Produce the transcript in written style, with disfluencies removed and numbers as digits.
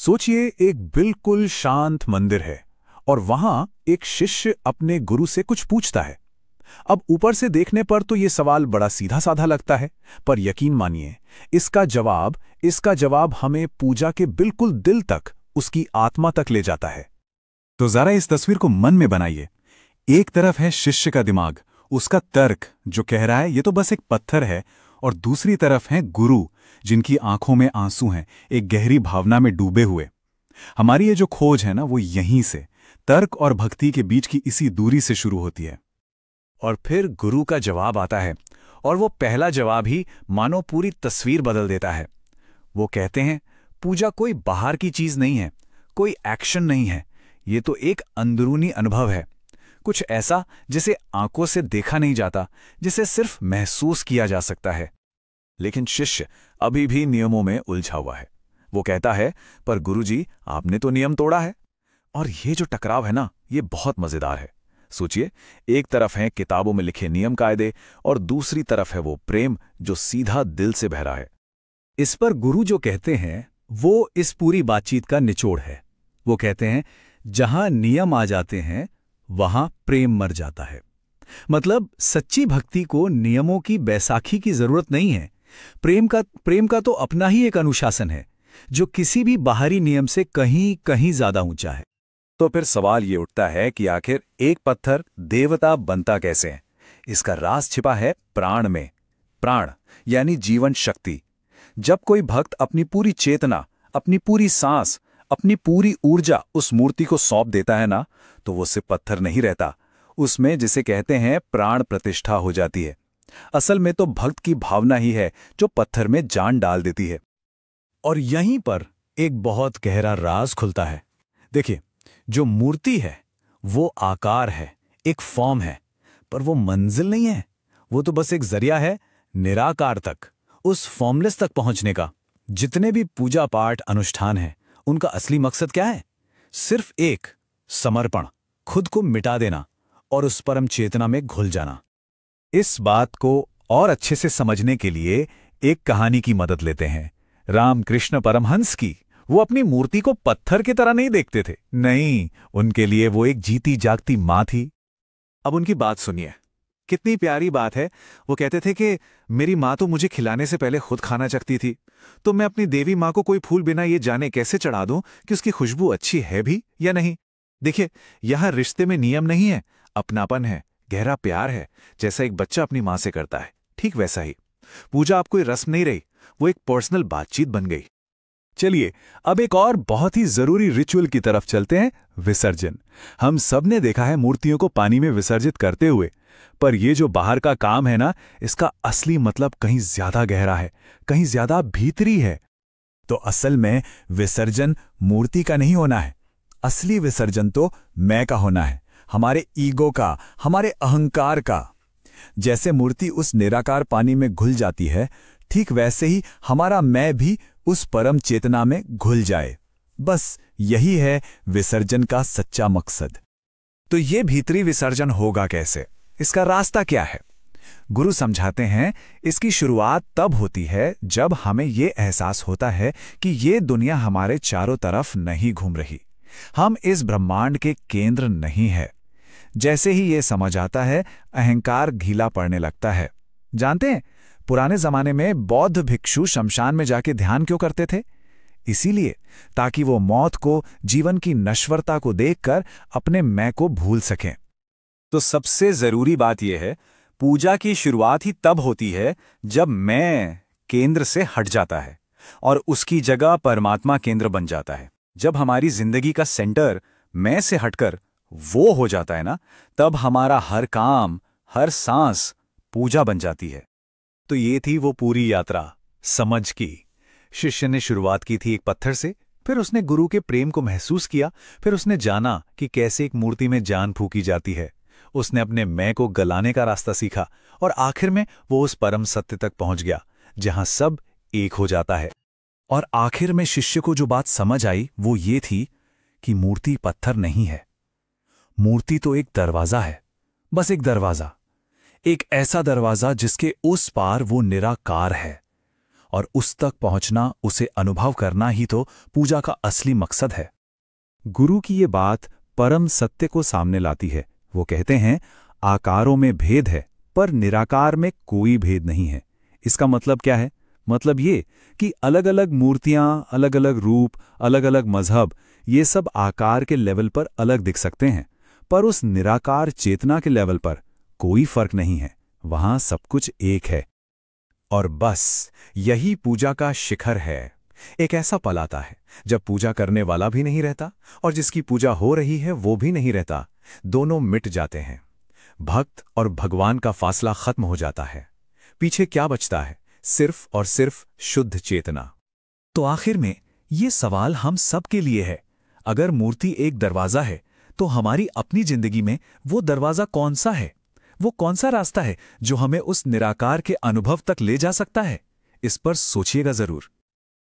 सोचिए, एक बिल्कुल शांत मंदिर है और वहां एक शिष्य अपने गुरु से कुछ पूछता है। अब ऊपर से देखने पर तो ये सवाल बड़ा सीधा साधा लगता है, पर यकीन मानिए, इसका जवाब हमें पूजा के बिल्कुल दिल तक, उसकी आत्मा तक ले जाता है। तो जरा इस तस्वीर को मन में बनाइए। एक तरफ है शिष्य का दिमाग, उसका तर्क जो कह रहा है ये तो बस एक पत्थर है, और दूसरी तरफ है गुरु जिनकी आंखों में आंसू हैं, एक गहरी भावना में डूबे हुए। हमारी ये जो खोज है ना, वो यहीं से, तर्क और भक्ति के बीच की इसी दूरी से शुरू होती है। और फिर गुरु का जवाब आता है, और वो पहला जवाब ही मानो पूरी तस्वीर बदल देता है। वो कहते हैं, पूजा कोई बाहर की चीज नहीं है, कोई एक्शन नहीं है, ये तो एक अंदरूनी अनुभव है। कुछ ऐसा जिसे आंखों से देखा नहीं जाता, जिसे सिर्फ महसूस किया जा सकता है। लेकिन शिष्य अभी भी नियमों में उलझा हुआ है। वो कहता है, पर गुरुजी, आपने तो नियम तोड़ा है। और ये जो टकराव है ना, ये बहुत मजेदार है। सोचिए, एक तरफ हैं किताबों में लिखे नियम कायदे, और दूसरी तरफ है वो प्रेम जो सीधा दिल से बह रहा है। इस पर गुरु जो कहते हैं वो इस पूरी बातचीत का निचोड़ है। वो कहते हैं, जहां नियम आ जाते हैं वहां प्रेम मर जाता है। मतलब सच्ची भक्ति को नियमों की बैसाखी की जरूरत नहीं है। प्रेम का तो अपना ही एक अनुशासन है, जो किसी भी बाहरी नियम से कहीं कहीं ज्यादा ऊंचा है। तो फिर सवाल ये उठता है कि आखिर एक पत्थर देवता बनता कैसे है? इसका राज छिपा है प्राण में। प्राण यानी जीवन शक्ति। जब कोई भक्त अपनी पूरी चेतना, अपनी पूरी सांस, अपनी पूरी ऊर्जा उस मूर्ति को सौंप देता है ना, तो वो सिर्फ पत्थर नहीं रहता, उसमें जिसे कहते हैं प्राण प्रतिष्ठा हो जाती है। असल में तो भक्त की भावना ही है जो पत्थर में जान डाल देती है। और यहीं पर एक बहुत गहरा राज खुलता है। देखिए, जो मूर्ति है वो आकार है, एक फॉर्म है, पर वो मंजिल नहीं है। वो तो बस एक जरिया है निराकार तक, उस फॉर्मलेस तक पहुंचने का। जितने भी पूजा पाठ अनुष्ठान हैं, उनका असली मकसद क्या है? सिर्फ एक, समर्पण, खुद को मिटा देना और उस परम चेतना में घुल जाना। इस बात को और अच्छे से समझने के लिए एक कहानी की मदद लेते हैं, रामकृष्ण परमहंस की। वो अपनी मूर्ति को पत्थर की तरह नहीं देखते थे। नहीं, उनके लिए वो एक जीती जागती मां थी। अब उनकी बात सुनिए, कितनी प्यारी बात है। वो कहते थे कि मेरी माँ तो मुझे खिलाने से पहले खुद खाना चाहती थी, तो मैं अपनी देवी माँ को कोई फूल बिना ये जाने कैसे चढ़ा दूं कि उसकी खुशबू अच्छी है भी या नहीं। देखिए, यहां रिश्ते में नियम नहीं है, अपनापन है, गहरा प्यार है, जैसा एक बच्चा अपनी माँ से करता है, ठीक वैसा ही। पूजा अब कोई रस्म नहीं रही, वो एक पर्सनल बातचीत बन गई। चलिए, अब एक और बहुत ही जरूरी रिचुअल की तरफ चलते हैं, विसर्जन। हम सब ने देखा है मूर्तियों को पानी में विसर्जित करते हुए, पर ये जो बाहर का काम है ना, इसका असली मतलब कहीं ज्यादा गहरा है, कहीं ज्यादा भीतरी है। तो असल में विसर्जन मूर्ति का नहीं होना है। असली विसर्जन तो मैं का होना है, हमारे ईगो का, हमारे अहंकार का। जैसे मूर्ति उस निराकार पानी में घुल जाती है, ठीक वैसे ही हमारा मैं भी उस परम चेतना में घुल जाए। बस यही है विसर्जन का सच्चा मकसद। तो ये भीतरी विसर्जन होगा कैसे? इसका रास्ता क्या है? गुरु समझाते हैं, इसकी शुरुआत तब होती है जब हमें ये एहसास होता है कि ये दुनिया हमारे चारों तरफ नहीं घूम रही, हम इस ब्रह्मांड के केंद्र नहीं है। जैसे ही ये समझ आता है, अहंकार ढीला पड़ने लगता है। जानते हैं, पुराने जमाने में बौद्ध भिक्षु शमशान में जाके ध्यान क्यों करते थे? इसीलिए, ताकि वो मौत को, जीवन की नश्वरता को देखकर अपने मैं को भूल सकें। तो सबसे जरूरी बात यह है, पूजा की शुरुआत ही तब होती है जब मैं केंद्र से हट जाता है और उसकी जगह परमात्मा केंद्र बन जाता है। जब हमारी जिंदगी का सेंटर मैं से हटकर वो हो जाता है ना, तब हमारा हर काम, हर सांस पूजा बन जाती है। तो ये थी वो पूरी यात्रा समझ की। शिष्य ने शुरुआत की थी एक पत्थर से, फिर उसने गुरु के प्रेम को महसूस किया, फिर उसने जाना कि कैसे एक मूर्ति में जान फूकी जाती है। उसने अपने मैं को गलाने का रास्ता सीखा, और आखिर में वो उस परम सत्य तक पहुंच गया जहां सब एक हो जाता है। और आखिर में शिष्य को जो बात समझ आई वो ये थी कि मूर्ति पत्थर नहीं है, मूर्ति तो एक दरवाजा है, बस एक दरवाजा, एक ऐसा दरवाजा जिसके उस पार वो निराकार है। और उस तक पहुंचना, उसे अनुभव करना ही तो पूजा का असली मकसद है। गुरु की ये बात परम सत्य को सामने लाती है। वो कहते हैं, आकारों में भेद है पर निराकार में कोई भेद नहीं है। इसका मतलब क्या है? मतलब ये कि अलग अलग मूर्तियां, अलग अलग रूप, अलग अलग मजहब, ये सब आकार के लेवल पर अलग दिख सकते हैं, पर उस निराकार चेतना के लेवल पर कोई फर्क नहीं है। वहां सब कुछ एक है। और बस यही पूजा का शिखर है। एक ऐसा पल आता है जब पूजा करने वाला भी नहीं रहता और जिसकी पूजा हो रही है वो भी नहीं रहता। दोनों मिट जाते हैं। भक्त और भगवान का फासला खत्म हो जाता है। पीछे क्या बचता है? सिर्फ और सिर्फ शुद्ध चेतना। तो आखिर में ये सवाल हम सब के लिए है। अगर मूर्ति एक दरवाजा है तो हमारी अपनी जिंदगी में वो दरवाजा कौन सा है? वो कौन सा रास्ता है जो हमें उस निराकार के अनुभव तक ले जा सकता है? इस पर सोचिएगा जरूर।